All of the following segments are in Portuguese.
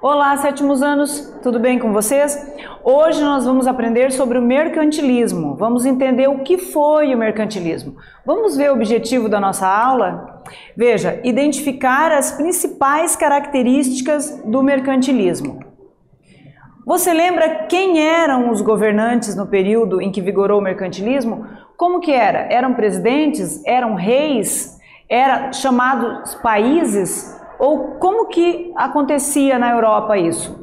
Olá, sétimos anos, tudo bem com vocês? Hoje nós vamos aprender sobre o mercantilismo. Vamos entender o que foi o mercantilismo. Vamos ver o objetivo da nossa aula? Veja, identificar as principais características do mercantilismo. Você lembra quem eram os governantes no período em que vigorou o mercantilismo? Como que era? Eram presidentes? Eram reis? Eram chamados países? Ou como que acontecia na Europa isso?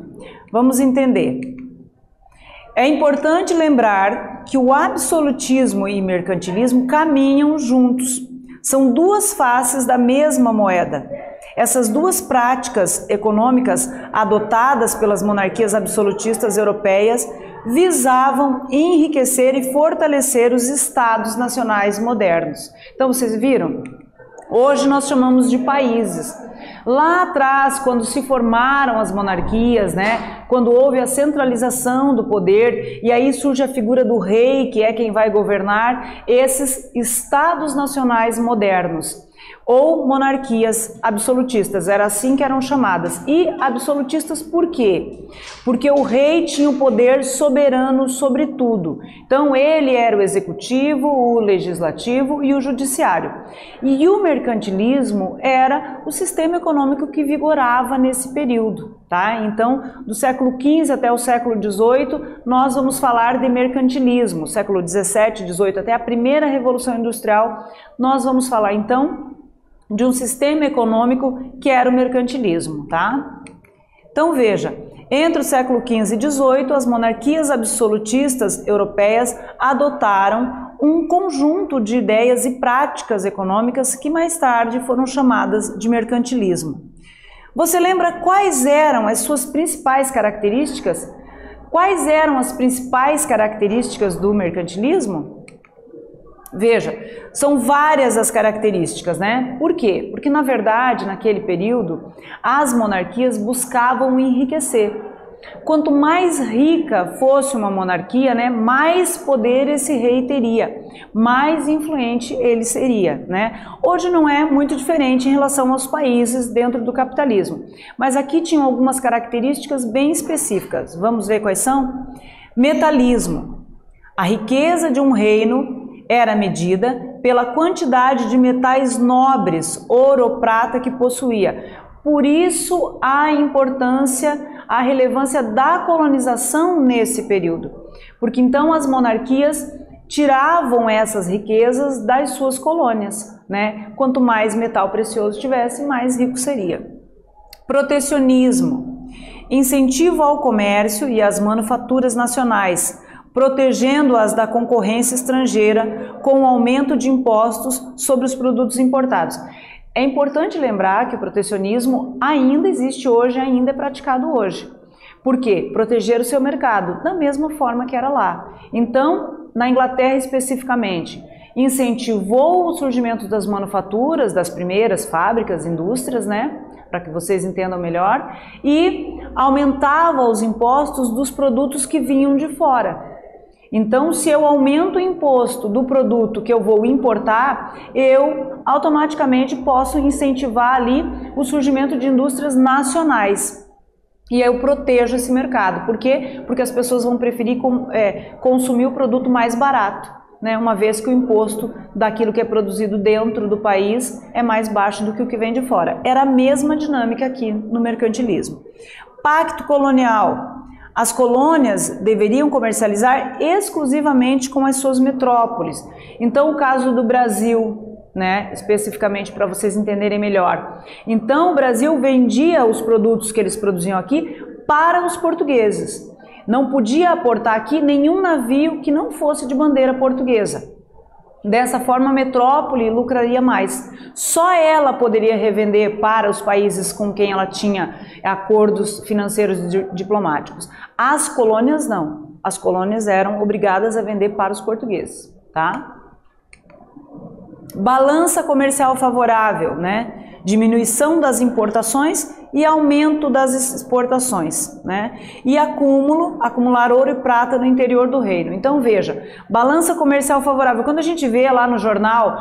Vamos entender. É importante lembrar que o absolutismo e mercantilismo caminham juntos. São duas faces da mesma moeda. Essas duas práticas econômicas adotadas pelas monarquias absolutistas europeias visavam enriquecer e fortalecer os estados nacionais modernos. Então vocês viram? Hoje nós chamamos de países. Lá atrás, quando se formaram as monarquias, quando houve a centralização do poder, e aí surge a figura do rei, que é quem vai governar esses estados nacionais modernos, ou monarquias absolutistas, era assim que eram chamadas. E absolutistas por quê? Porque o rei tinha o poder soberano sobre tudo. Então ele era o executivo, o legislativo e o judiciário. E o mercantilismo era o sistema econômico que vigorava nesse período. Então, do século XV até o século XVIII, nós vamos falar de mercantilismo. Século XVII, XVIII, até a primeira Revolução Industrial, nós vamos falar então de um sistema econômico que era o mercantilismo, Então veja, entre o século XV e XVIII, as monarquias absolutistas europeias adotaram um conjunto de ideias e práticas econômicas que mais tarde foram chamadas de mercantilismo. Você lembra quais eram as suas principais características? Quais eram as principais características do mercantilismo? Veja, são várias as características, Por quê? Porque, na verdade, naquele período, as monarquias buscavam enriquecer. Quanto mais rica fosse uma monarquia, mais poder esse rei teria, mais influente ele seria, Hoje não é muito diferente em relação aos países dentro do capitalismo, mas aqui tinham algumas características bem específicas. Vamos ver quais são? Metalismo. A riqueza de um reino era medida pela quantidade de metais nobres, ouro ou prata que possuía. Por isso a importância, a relevância da colonização nesse período. Porque então as monarquias tiravam essas riquezas das suas colônias, Quanto mais metal precioso tivesse, mais rico seria. Protecionismo. Incentivo ao comércio e às manufaturas nacionais, protegendo-as da concorrência estrangeira com o aumento de impostos sobre os produtos importados. É importante lembrar que o protecionismo ainda existe hoje, ainda é praticado hoje. Por quê? Proteger o seu mercado, da mesma forma que era lá. Então, na Inglaterra especificamente, incentivou o surgimento das manufaturas, das primeiras fábricas, indústrias, para que vocês entendam melhor, e aumentava os impostos dos produtos que vinham de fora. Então, se eu aumento o imposto do produto que eu vou importar, eu automaticamente posso incentivar ali o surgimento de indústrias nacionais. E eu protejo esse mercado. Por quê? Porque as pessoas vão preferir consumir o produto mais barato, uma vez que o imposto daquilo que é produzido dentro do país é mais baixo do que o que vem de fora. Era a mesma dinâmica aqui no mercantilismo. Pacto colonial. As colônias deveriam comercializar exclusivamente com as suas metrópoles. Então, o caso do Brasil, especificamente para vocês entenderem melhor. Então, o Brasil vendia os produtos que eles produziam aqui para os portugueses. Não podia aportar aqui nenhum navio que não fosse de bandeira portuguesa. Dessa forma, a metrópole lucraria mais. Só ela poderia revender para os países com quem ela tinha acordos financeiros diplomáticos. As colônias não. As colônias eram obrigadas a vender para os portugueses, Balança comercial favorável, Diminuição das importações e aumento das exportações, E acumular ouro e prata no interior do reino. Então veja, balança comercial favorável. Quando a gente vê lá no jornal,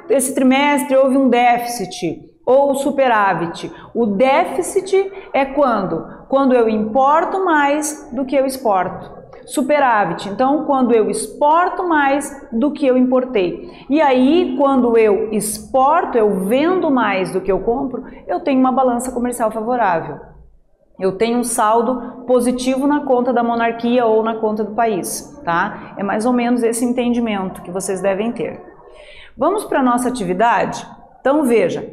esse trimestre houve um déficit, ou superávit? O déficit é quando eu importo mais do que eu exporto. Superávit, então, quando eu exporto mais do que eu importei. E aí, quando eu exporto, eu vendo mais do que eu compro, eu tenho uma balança comercial favorável. Eu tenho um saldo positivo na conta da monarquia ou na conta do país, tá? É mais ou menos esse entendimento que vocês devem ter. Vamos para a nossa atividade? Então, veja.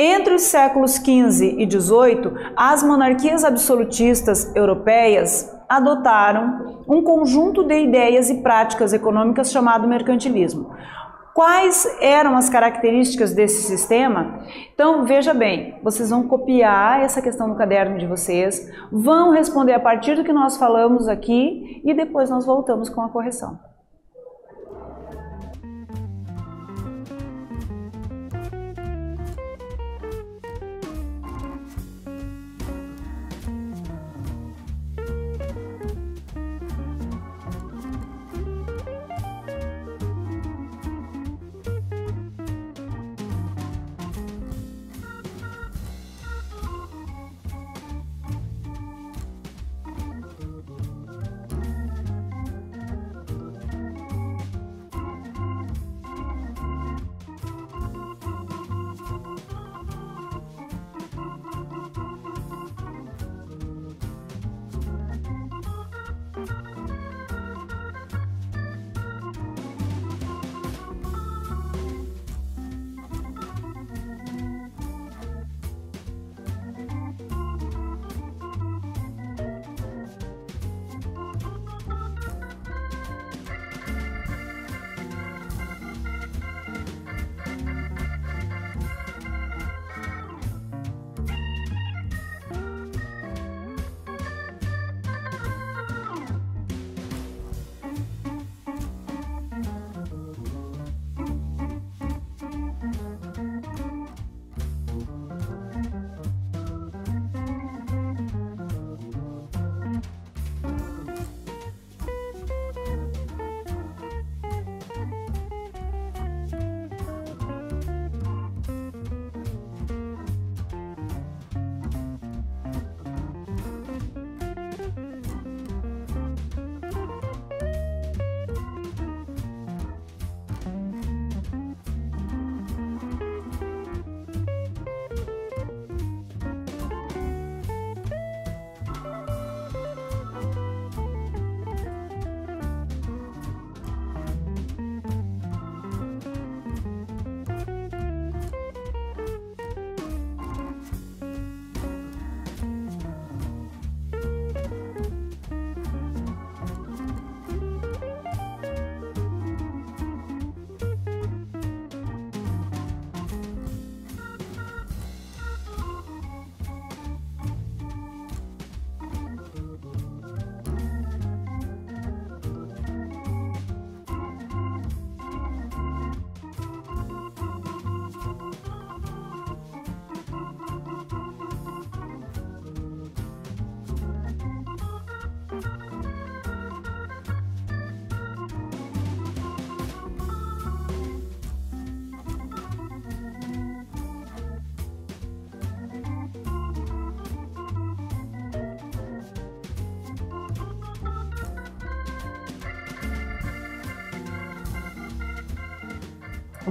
Entre os séculos XV e XVIII, as monarquias absolutistas europeias adotaram um conjunto de ideias e práticas econômicas chamado mercantilismo. Quais eram as características desse sistema? Então, veja bem, vocês vão copiar essa questão no caderno de vocês, vão responder a partir do que nós falamos aqui e depois nós voltamos com a correção.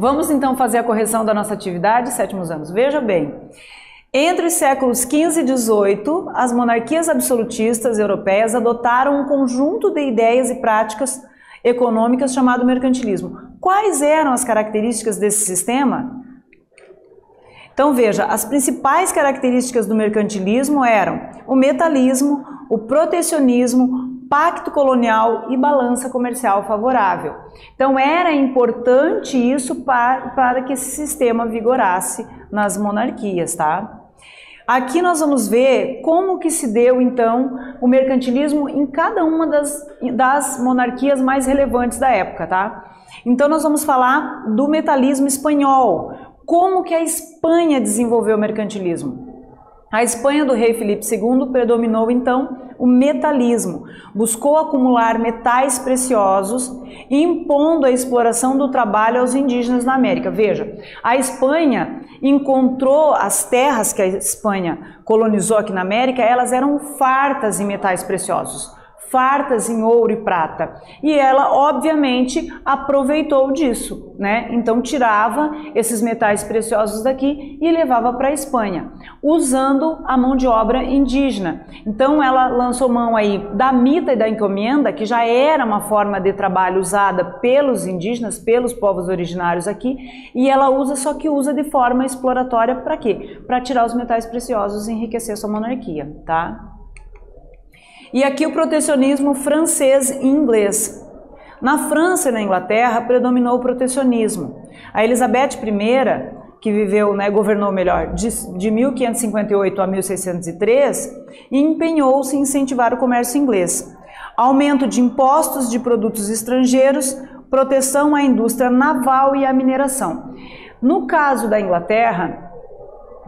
Vamos então fazer a correção da nossa atividade, sétimos anos. Veja bem, entre os séculos XV e XVIII, as monarquias absolutistas europeias adotaram um conjunto de ideias e práticas econômicas chamado mercantilismo. Quais eram as características desse sistema? Então veja, as principais características do mercantilismo eram o metalismo, o protecionismo, pacto colonial e balança comercial favorável. Então era importante isso para que esse sistema vigorasse nas monarquias, tá? Aqui nós vamos ver como que se deu então o mercantilismo em cada uma das monarquias mais relevantes da época, tá? Então nós vamos falar do metalismo espanhol. Como que a Espanha desenvolveu o mercantilismo? A Espanha do rei Filipe II predominou então o metalismo, buscou acumular metais preciosos, impondo a exploração do trabalho aos indígenas na América. Veja, a Espanha encontrou as terras que a Espanha colonizou aqui na América, elas eram fartas em metais preciosos, fartas em ouro e prata, e ela obviamente aproveitou disso, né? Então tirava esses metais preciosos daqui e levava para a Espanha, usando a mão de obra indígena. Então ela lançou mão aí da mita e da encomenda, que já era uma forma de trabalho usada pelos indígenas, pelos povos originários aqui, e ela usa, só que usa de forma exploratória para quê? Para tirar os metais preciosos e enriquecer sua monarquia, tá? E aqui o protecionismo francês e inglês. Na França e na Inglaterra predominou o protecionismo. A Elizabeth I, que viveu, né, governou melhor, de 1558 a 1603, empenhou-se em incentivar o comércio inglês. Aumento de impostos de produtos estrangeiros, proteção à indústria naval e à mineração. No caso da Inglaterra,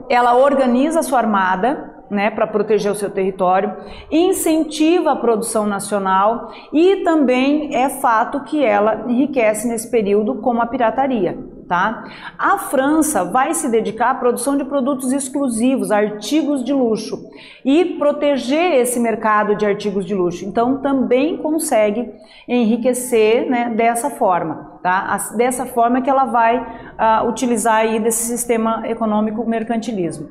ela organiza a sua armada, né, para proteger o seu território, incentiva a produção nacional e também é fato que ela enriquece nesse período com a pirataria, tá? A França vai se dedicar à produção de produtos exclusivos, artigos de luxo, e proteger esse mercado de artigos de luxo. Então também consegue enriquecer, né, dessa forma, tá? Dessa forma que ela vai utilizar aí desse sistema econômico mercantilismo.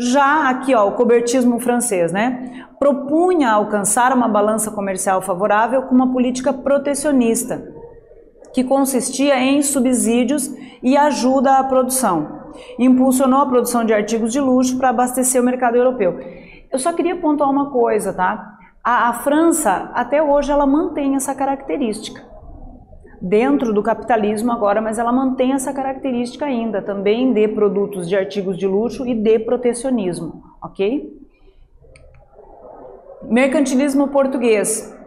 Já aqui, ó, o cobertismo francês, né, propunha alcançar uma balança comercial favorável com uma política protecionista, que consistia em subsídios e ajuda à produção. Impulsionou a produção de artigos de luxo para abastecer o mercado europeu. Eu só queria pontuar uma coisa, tá? A França, até hoje, ela mantém essa característica. Dentro do capitalismo agora, mas ela mantém essa característica ainda, também de produtos de artigos de luxo e de protecionismo, ok? Mercantilismo português.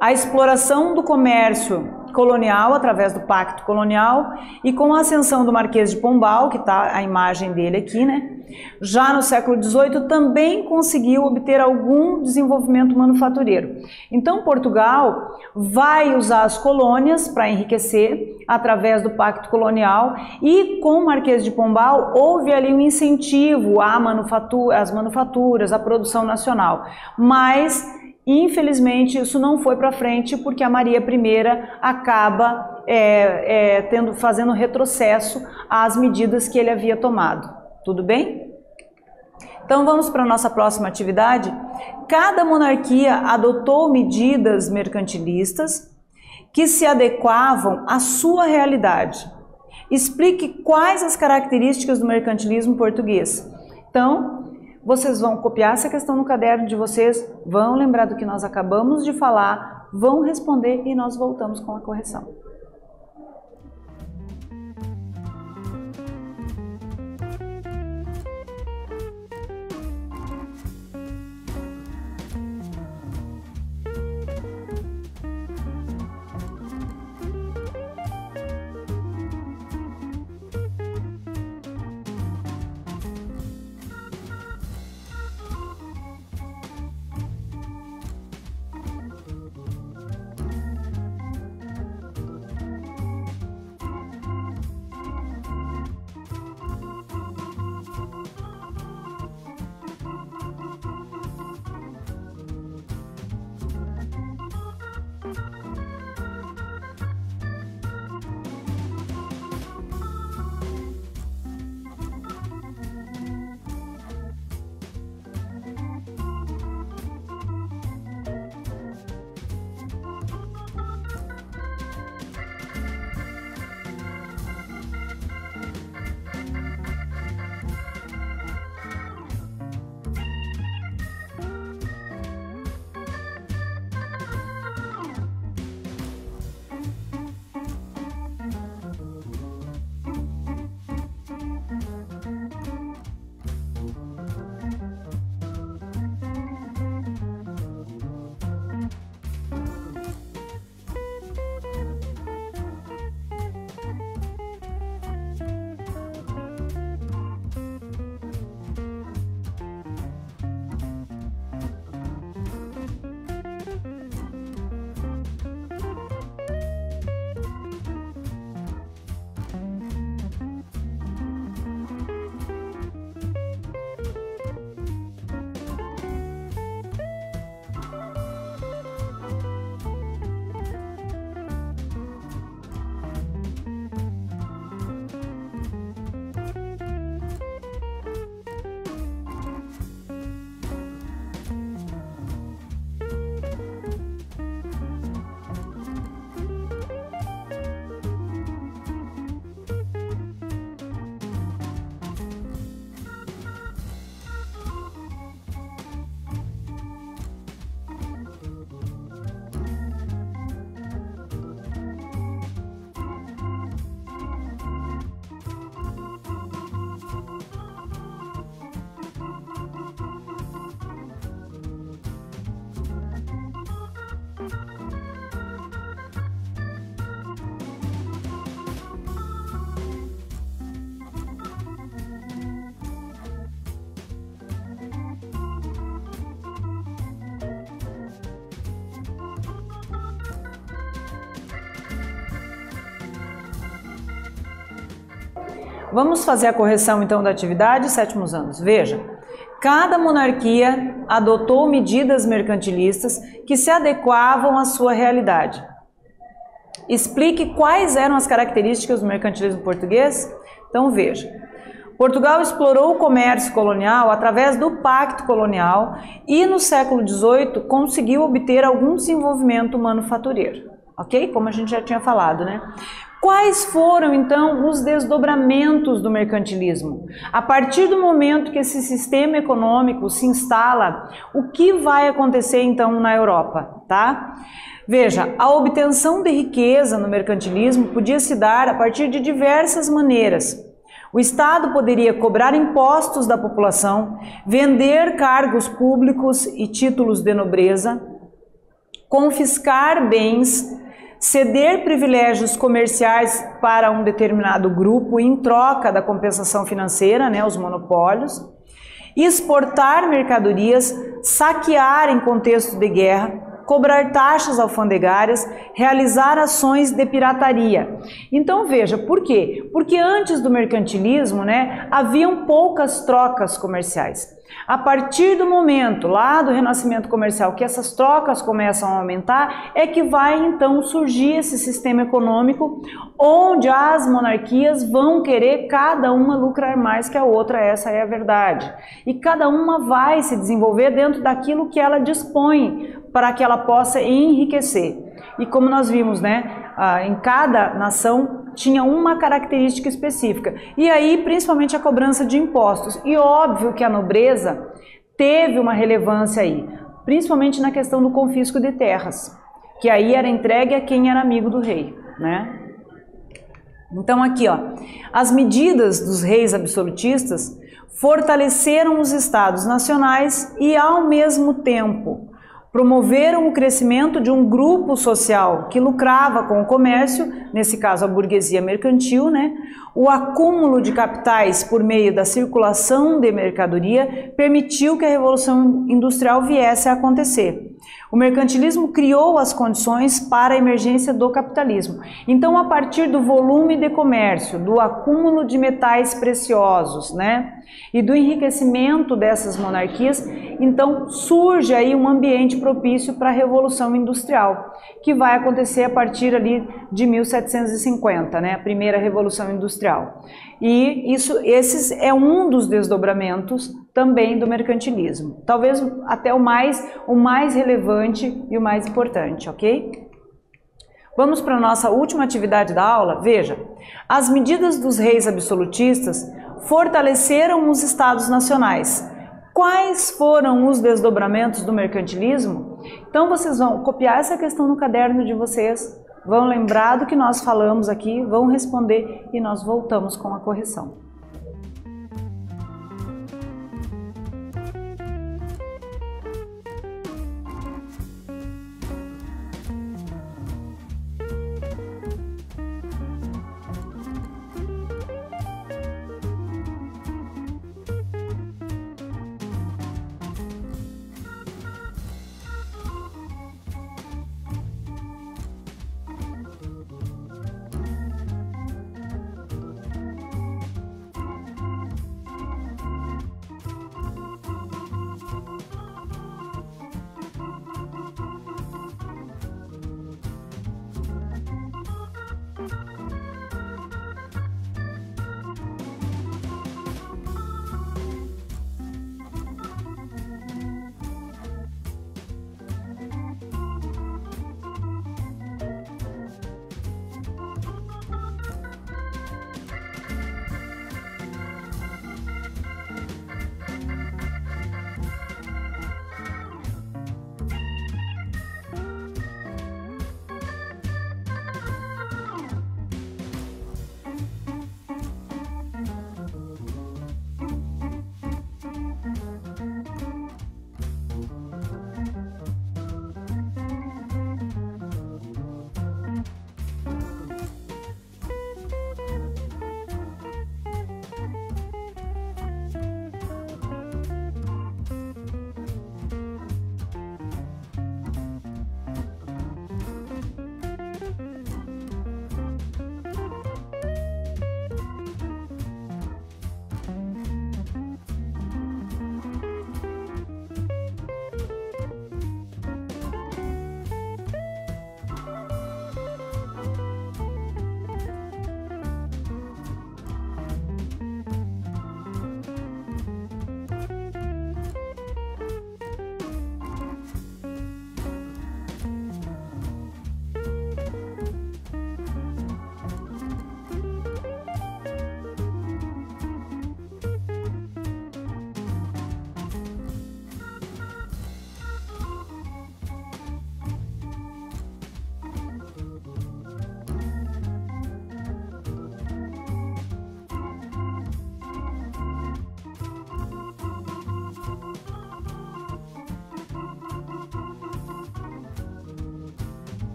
A exploração do comércio colonial através do Pacto Colonial e com a ascensão do Marquês de Pombal, que está a imagem dele aqui, né? Já no século XVIII também conseguiu obter algum desenvolvimento manufatureiro. Então Portugal vai usar as colônias para enriquecer através do Pacto Colonial e com o Marquês de Pombal houve ali um incentivo às manufaturas, à produção nacional, mas infelizmente isso não foi para frente porque a Maria I acaba fazendo retrocesso às medidas que ele havia tomado. Tudo bem? Então vamos para a nossa próxima atividade. Cada monarquia adotou medidas mercantilistas que se adequavam à sua realidade. Explique quais as características do mercantilismo português. Então, vocês vão copiar essa questão no caderno de vocês, vão lembrar do que nós acabamos de falar, vão responder e nós voltamos com a correção. Vamos fazer a correção então da atividade sétimos anos. Veja, cada monarquia adotou medidas mercantilistas que se adequavam à sua realidade. Explique quais eram as características do mercantilismo português? Então veja, Portugal explorou o comércio colonial através do Pacto Colonial e no século XVIII conseguiu obter algum desenvolvimento manufatureiro, ok? Como a gente já tinha falado, né? Quais foram, então, os desdobramentos do mercantilismo? A partir do momento que esse sistema econômico se instala, o que vai acontecer, então, na Europa, tá? Veja, a obtenção de riqueza no mercantilismo podia se dar a partir de diversas maneiras. O Estado poderia cobrar impostos da população, vender cargos públicos e títulos de nobreza, confiscar bens, ceder privilégios comerciais para um determinado grupo em troca da compensação financeira, né, os monopólios, exportar mercadorias, saquear em contexto de guerra, cobrar taxas alfandegárias, realizar ações de pirataria. Então veja, por quê? Porque antes do mercantilismo, né, haviam poucas trocas comerciais. A partir do momento lá do renascimento comercial que essas trocas começam a aumentar, é que vai então surgir esse sistema econômico onde as monarquias vão querer cada uma lucrar mais que a outra, essa é a verdade. E cada uma vai se desenvolver dentro daquilo que ela dispõe para que ela possa enriquecer. E como nós vimos, né, em cada nação tinha uma característica específica. E aí, principalmente, a cobrança de impostos. E óbvio que a nobreza teve uma relevância aí, principalmente na questão do confisco de terras, que aí era entregue a quem era amigo do rei, né? Então aqui, ó, as medidas dos reis absolutistas fortaleceram os estados nacionais e, ao mesmo tempo, promoveram o crescimento de um grupo social que lucrava com o comércio, nesse caso a burguesia mercantil, né? O acúmulo de capitais por meio da circulação de mercadoria permitiu que a Revolução Industrial viesse a acontecer. O mercantilismo criou as condições para a emergência do capitalismo. Então, a partir do volume de comércio, do acúmulo de metais preciosos, né, e do enriquecimento dessas monarquias, então surge aí um ambiente propício para a Revolução Industrial, que vai acontecer a partir ali de 1750, né, a primeira Revolução Industrial. E esses é um dos desdobramentos também do mercantilismo, talvez até o mais relevante e o mais importante, ok? Vamos para a nossa última atividade da aula. Veja, as medidas dos reis absolutistas fortaleceram os estados nacionais. Quais foram os desdobramentos do mercantilismo? Então vocês vão copiar essa questão no caderno de vocês, vão lembrar do que nós falamos aqui, vão responder e nós voltamos com a correção.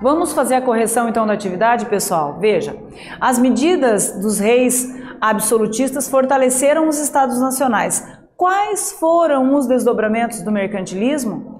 Vamos fazer a correção então da atividade, pessoal? Veja, as medidas dos reis absolutistas fortaleceram os estados nacionais. Quais foram os desdobramentos do mercantilismo?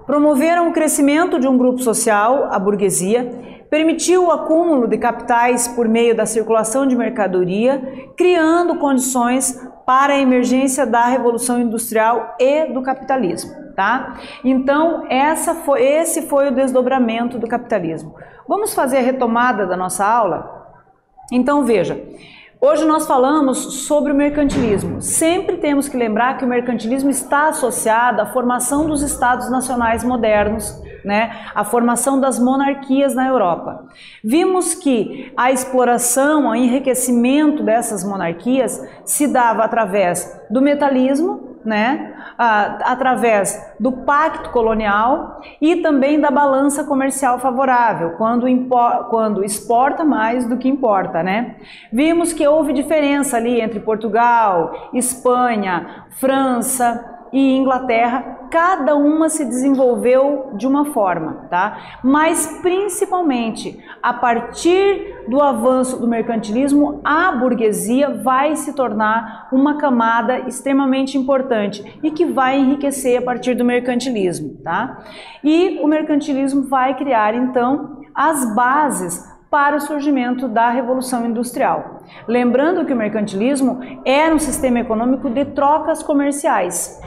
Promoveram o crescimento de um grupo social, a burguesia, permitiu o acúmulo de capitais por meio da circulação de mercadoria, criando condições para a emergência da Revolução Industrial e do capitalismo, tá? Então, esse foi o desdobramento do capitalismo. Vamos fazer a retomada da nossa aula? Então, veja, hoje nós falamos sobre o mercantilismo. Sempre temos que lembrar que o mercantilismo está associado à formação dos estados nacionais modernos, né? A formação das monarquias na Europa. Vimos que a exploração, o enriquecimento dessas monarquias se dava através do metalismo, né? Através do pacto colonial e também da balança comercial favorável, quando exporta mais do que importa, né? Vimos que houve diferença ali entre Portugal, Espanha, França e Inglaterra, cada uma se desenvolveu de uma forma, tá? Mas principalmente a partir do avanço do mercantilismo, a burguesia vai se tornar uma camada extremamente importante e que vai enriquecer a partir do mercantilismo, tá? E o mercantilismo vai criar então as bases para o surgimento da Revolução Industrial. Lembrando que o mercantilismo era um sistema econômico de trocas comerciais,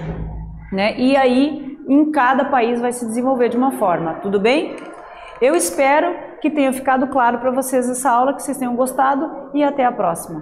né? E aí, em cada país vai se desenvolver de uma forma, tudo bem? Eu espero que tenha ficado claro para vocês essa aula, que vocês tenham gostado e até a próxima.